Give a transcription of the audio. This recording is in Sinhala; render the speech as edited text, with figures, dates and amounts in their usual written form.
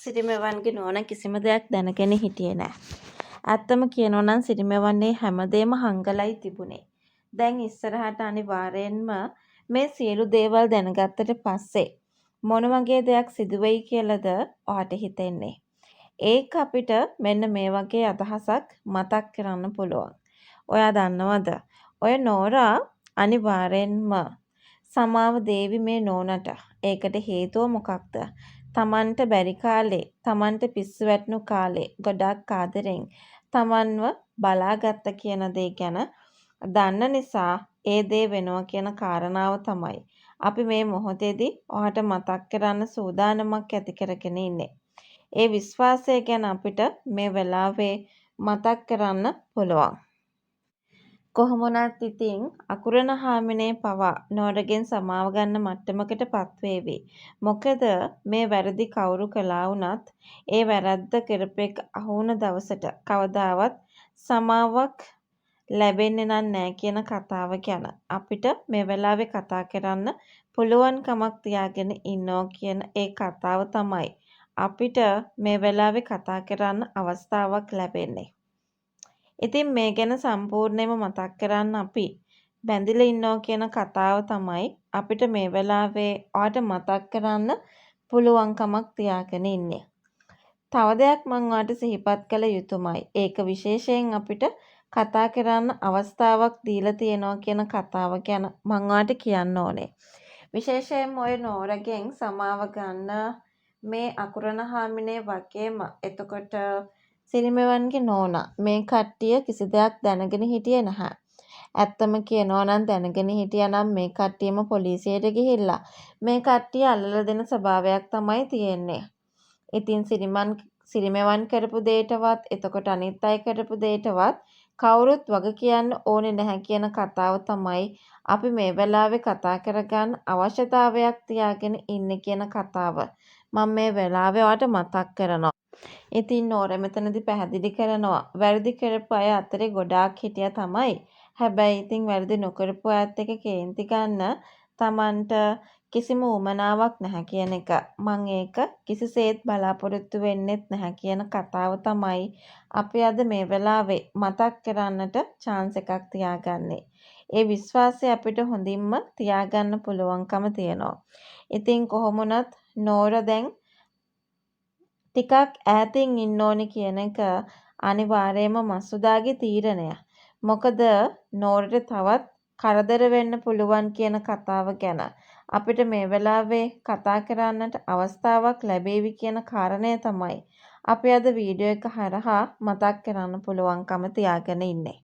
සිරිමෙවන්ගේ නෝන කිසිම දෙයක් දැනගෙන හිටියේ නෑ. ඇත්තම කියනවා නම් සිරිමෙවන්නේ හැමදේම හංගලයි තිබුණේ. දැන් ඉස්සරහට අනිවාර්යෙන්ම මේ සියලු දේවල් දැනගත්තට පස්සේ මොන වගේ දෙයක් සිදුවෙයි කියලාද ඔයාට හිතෙන්නේ? ඒක අපිට මෙන්න මේ වගේ අදහසක් මතක් කරන්න පුළුවන්. ඔයා දන්නවද? ඔය නෝරා අනිවාර්යෙන්ම සමාව දේවි මේ නෝනට. ඒකට හේතුව මොකක්ද? තමන්ට බැරි කාලේ, තමන්ට පිස්සු වැටුණු කාලේ ගොඩක් ආදරෙන් තමන්ව බලාගත්ත කියන දේ ගැන දන්න නිසා ඒ දේ වෙනවා කියන කාරණාව තමයි අපි මේ මොහොතේදී ඔයාට මතක් කරන්න සූදානමක් ඇති කරගෙන ඉන්නේ. ඒ විශ්වාසය ගැන අපිට මේ වෙලාවේ මතක් කරන්න පුළුවන්. කොහොම වුණත් ඉතින් අකුරණ හාමිනේ පවා නෝරගෙන් සමාව ගන්න මට්ටමකට පත්වේවි. මොකද මේ වැරදි කවුරු කළා වුණත් ඒ වැරද්ද කරපු එක අහු වුණ දවසට කවදාවත් සමාවක් ලැබෙන්නේ නැහැ කියන කතාව ගැන අපිට මේ වෙලාවේ කතා කරන්න පුළුවන් කමක් තියාගෙන ඉන්නවා කියන ඒ කතාව තමයි අපිට මේ වෙලාවේ කතා කරන්න අවස්ථාවක් ලැබෙන්නේ. ඉතින් මේ ගැන සම්පූර්ණයෙන්ම මතක් කරන්න අපි බැඳිලා ඉන්නවා කියන කතාව තමයි අපිට මේ වෙලාවේ ඔයාට මතක් කරන්න පුළුවන්කමක් තියාගෙන ඉන්නේ. තව දෙයක් මම ඔයාට සිහිපත් කළ යුතුමයි. ඒක විශේෂයෙන් අපිට කතා කරන්න අවස්ථාවක් දීලා තියෙනවා කියන කතාව ගැන මම ඔයාට කියන්න ඕනේ. විශේෂයෙන්ම ඔය නෝරගෙන් සමාව ගන්න මේ අකුරණ හාමිනේ වගේම එතකොට සිරිමෙවන්ගේ නෝනා මේ කට්ටිය කිසි දෙයක් දැනගෙන හිටියේ නැහැ. ඇත්තම කියනවා නම් දැනගෙන හිටියා නම් මේ කට්ටියම පොලිසියට ගිහිල්ලා මේ කට්ටිය අල්ලලා දෙන ස්වභාවයක් තමයි තියෙන්නේ. ඉතින් සිරිමෙවන් කරපු දෙයටවත් එතකොට අනිත් අය කරපු දෙයටවත් කවුරුත් වග කියන්න ඕනේ නැහැ කියන කතාව තමයි අපි මේ වෙලාවේ කතා කරගන්න අවශ්‍යතාවයක් තියාගෙන ඉන්නේ කියන කතාව. මම මේ වෙලාවේ ඔයාලට මතක් කරනවා. ඉතින් නෝර මෙතනදී පැහැදිලි කරනවා වැරදි කරපු අය අතරේ ගොඩාක් හිටියා තමයි. හැබැයි ඉතින් වැරදි නොකරපු අයත් එක්ක කේන්ති ගන්න Tamanට කිසිම උවමනාවක් නැහැ කියන එක. මම ඒක කිසිසේත් බලාපොරොත්තු වෙන්නෙත් නැහැ කියන කතාව තමයි අපි අද මේ වෙලාවේ මතක් කරන්නට chance එකක් තියාගන්නේ. ඒ විශ්වාසය අපිට හොඳින්ම තියාගන්න පුළුවන්කම තියෙනවා. ඉතින් කොහොම වුණත් නෝර දැන් ටිකක් ඈතින් ඉන්න ඕනි කියන එක අනිවාර්යයෙන්ම මසුදාගේ තීරණය. මොකද නෝරට තවත් කරදර වෙන්න පුළුවන් කියන කතාව ගැන අපිට මේ වෙලාවේ කතා කරන්නට අවස්ථාවක් ලැබේවි කියන කාරණය තමයි අපි අද වීඩියෝ එක හරහා මතක් කරන්න පුළුවන්කම තියාගෙන ඉන්නේ.